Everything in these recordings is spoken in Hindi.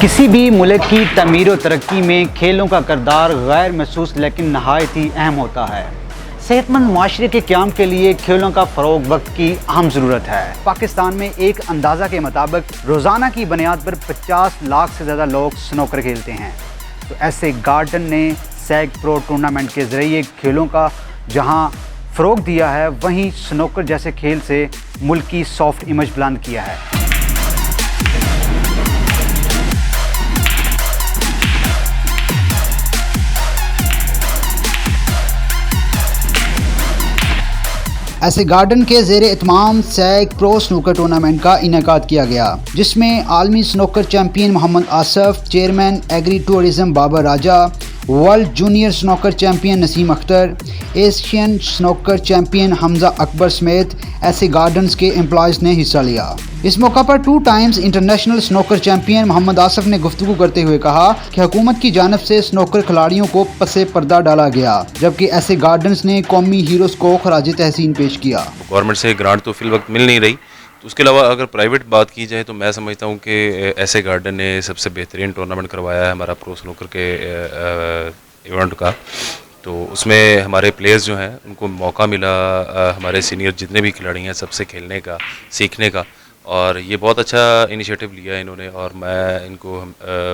किसी भी मुल्क की तमीर व तरक्की में खेलों का किरदार गैर महसूस लेकिन नहायत ही अहम होता है। सेहतमंद माशरे के क़याम के लिए खेलों का फ़रोग़ वक्त की अहम ज़रूरत है। पाकिस्तान में एक अंदाज़ा के मुताबिक रोज़ाना की बुनियाद पर 50 लाख से ज़्यादा लोग स्नूकर खेलते हैं। तो ऐसे गार्डन ने सैग प्रो टूर्नामेंट के ज़रिए खेलों का जहां फ़रोग़ दिया है, वहीं स्नूकर जैसे खेल से मुल्क की सॉफ्ट इमेज बुलंद किया है। ऐसे गार्डन के ज़ेरे इत्माम सैग प्रो स्नूकर टूर्नामेंट का इनेकाद किया गया, जिसमें आलमी snooker champion Mohammad Asif, chairman agri tourism Babar Raja, world junior snooker champion Naseem Akhtar, Asian snooker champion Hamza Akbar समेत ऐसे गार्डन्स के एम्प्लॉयज़ ने हिस्सा लिया। इस मौका पर 2 times international snooker champion Mohammad Asaf ने गुफ्तगू करते हुए कहा कि हुकूमत की जानिब से स्नूकर खिलाड़ियों को पसे पर्दा डाला गया, जबकि ऐसे गार्डन्स ने कौमी हीरोज़ को खराज तहसीन पेश किया। गवर्नमेंट से ग्रांट तो फिल वक्त मिल नहीं रही, तो उसके अलावा अगर प्राइवेट बात की जाए तो मैं समझता हूँ कि ऐसे गार्डन ने सबसे बेहतरीन टूर्नामेंट करवाया है हमारा प्रो स्नूकर के इवेंट का। तो उसमें हमारे प्लेयर्स जो हैं उनको मौका मिला, हमारे सीनियर जितने भी खिलाड़ी हैं सबसे खेलने का, सीखने का, और ये बहुत अच्छा इनिशिएटिव लिया है इन्होंने, और मैं इनको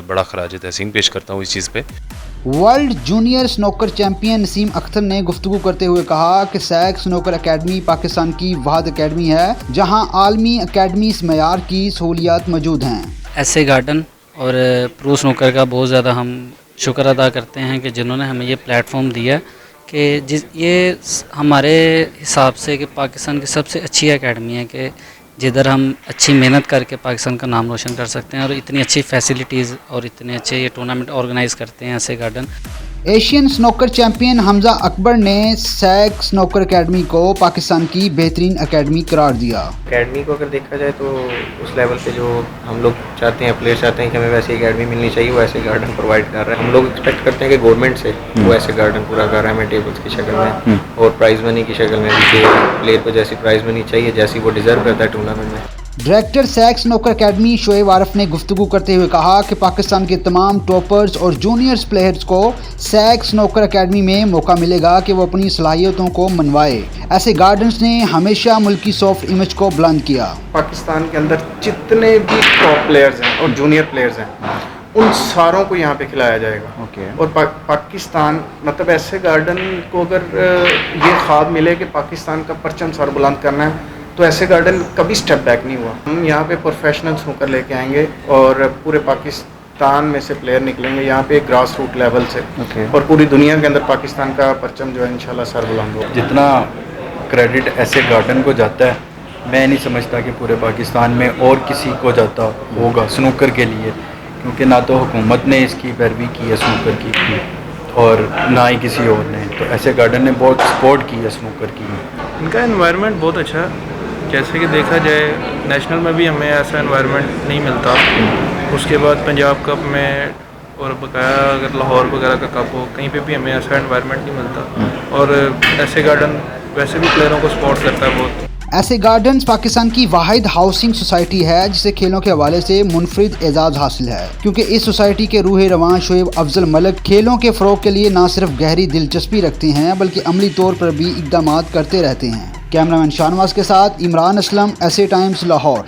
बड़ा खराज तहसीन पेश करता हूँ इस चीज़ पे। World junior snooker champion Naseem Akhtar ने गुफ्तगू करते हुए कहा कि सैग स्नूकर अकेडमी पाकिस्तान की वाहिद अकेडमी है जहां आलमी अकेडमी इस मयार की सहूलियात मौजूद हैं। ऐसे गार्डन और प्रो स्नूकर का बहुत ज़्यादा हम शुक्र अदा करते हैं कि जिन्होंने हमें ये प्लेटफॉर्म दिया कि ये हमारे हिसाब से कि पाकिस्तान की सबसे अच्छी एकेडमी है कि जिधर हम अच्छी मेहनत करके पाकिस्तान का नाम रोशन कर सकते हैं, और इतनी अच्छी फैसिलिटीज़ और इतने अच्छे ये टूर्नामेंट ऑर्गेनाइज़ करते हैं ऐसे garden. Asian snooker champion Hamza Akbar ने सैग स्नूकर अकेडमी को पाकिस्तान की बेहतरीन अकेडमी करार दिया। अकेडमी को अगर देखा जाए तो उस लेवल पे जो हम लोग चाहते हैं, प्लेयर्स चाहते हैं कि हमें वैसी अकेडमी मिलनी चाहिए, वो ऐसे गार्डन प्रोवाइड कर रहे हैं। हम लोग एक्सपेक्ट करते हैं कि गवर्नमेंट से वो ऐसे गार्डन पूरा कर रहा है, हमें टेबल्स की शक्ल में और प्राइज़ मनी की शक्ल में भी, प्लेयर को जैसी प्राइज़ मनी चाहिए, जैसी वो डिज़र्व करता है टूर्नामेंट में। डायरेक्टर सैग स्नूकर अकेडमी शोएब आरिफ ने गुफ्तगू करते हुए कहा कि पाकिस्तान के तमाम टॉपर्स और जूनियर्स प्लेयर्स को सैग स्नूकर अकेडमी में मौका मिलेगा कि वो अपनी सलाहियतों को मनवाए। ऐसे गार्डन्स ने हमेशा मुल्क की सॉफ्ट इमेज को बुलंद किया। पाकिस्तान के अंदर जितने भी टॉप प्लेयर्स हैं और जूनियर प्लेयर्स हैं, उन सारों को यहाँ पे खिलाया जाएगा। और पाकिस्तान मतलब ऐसे गार्डन को अगर ये ख्वाब मिले कि पाकिस्तान का परचम सर बुलंद करना है, तो ऐसे गार्डन कभी स्टेप बैक नहीं हुआ। हम यहाँ पे प्रोफेशनल स्नूकर लेके आएंगे और पूरे पाकिस्तान में से प्लेयर निकलेंगे यहाँ पे ग्रास रूट लेवल से, और पूरी दुनिया के अंदर पाकिस्तान का परचम जो है इंशाल्लाह सर बुलंद होगा। जितना क्रेडिट ऐसे गार्डन को जाता है, मैं नहीं समझता कि पूरे पाकिस्तान में और किसी को जाता होगा स्नूकर के लिए, क्योंकि ना तो हुकूमत ने इसकी पैरवी की है स्नूकर की और ना ही किसी और ने। तो ऐसे गार्डन ने बहुत सपोर्ट की है स्नूकर की। इनका एनवायरनमेंट बहुत अच्छा है। जैसे कि देखा जाए नेशनल में भी हमें ऐसा एनवायरनमेंट नहीं मिलता। उसके बाद पंजाब कप में और बकाया अगर लाहौर वगैरह का कप हो, कहीं पे भी हमें ऐसा एनवायरनमेंट नहीं मिलता, और ऐसे गार्डन वैसे भी प्लेयरों को सपोर्ट करता है बहुत। ऐसे गार्डन्स पाकिस्तान की वाहिद हाउसिंग सोसाइटी है जिसे खेलों के हवाले से मुनफरिद एजाज़ हासिल है, क्योंकि इस सोसाइटी के रूह रवान शोएब अफजल मलिक खेलों के फ़रोग़ के लिए न सिर्फ गहरी दिलचस्पी रखते हैं बल्कि अमली तौर पर भी इक़दामात करते रहते हैं। कैमरामैन शाहनवाज के साथ इमरान असलम, ऐसे टाइम्स, लाहौर।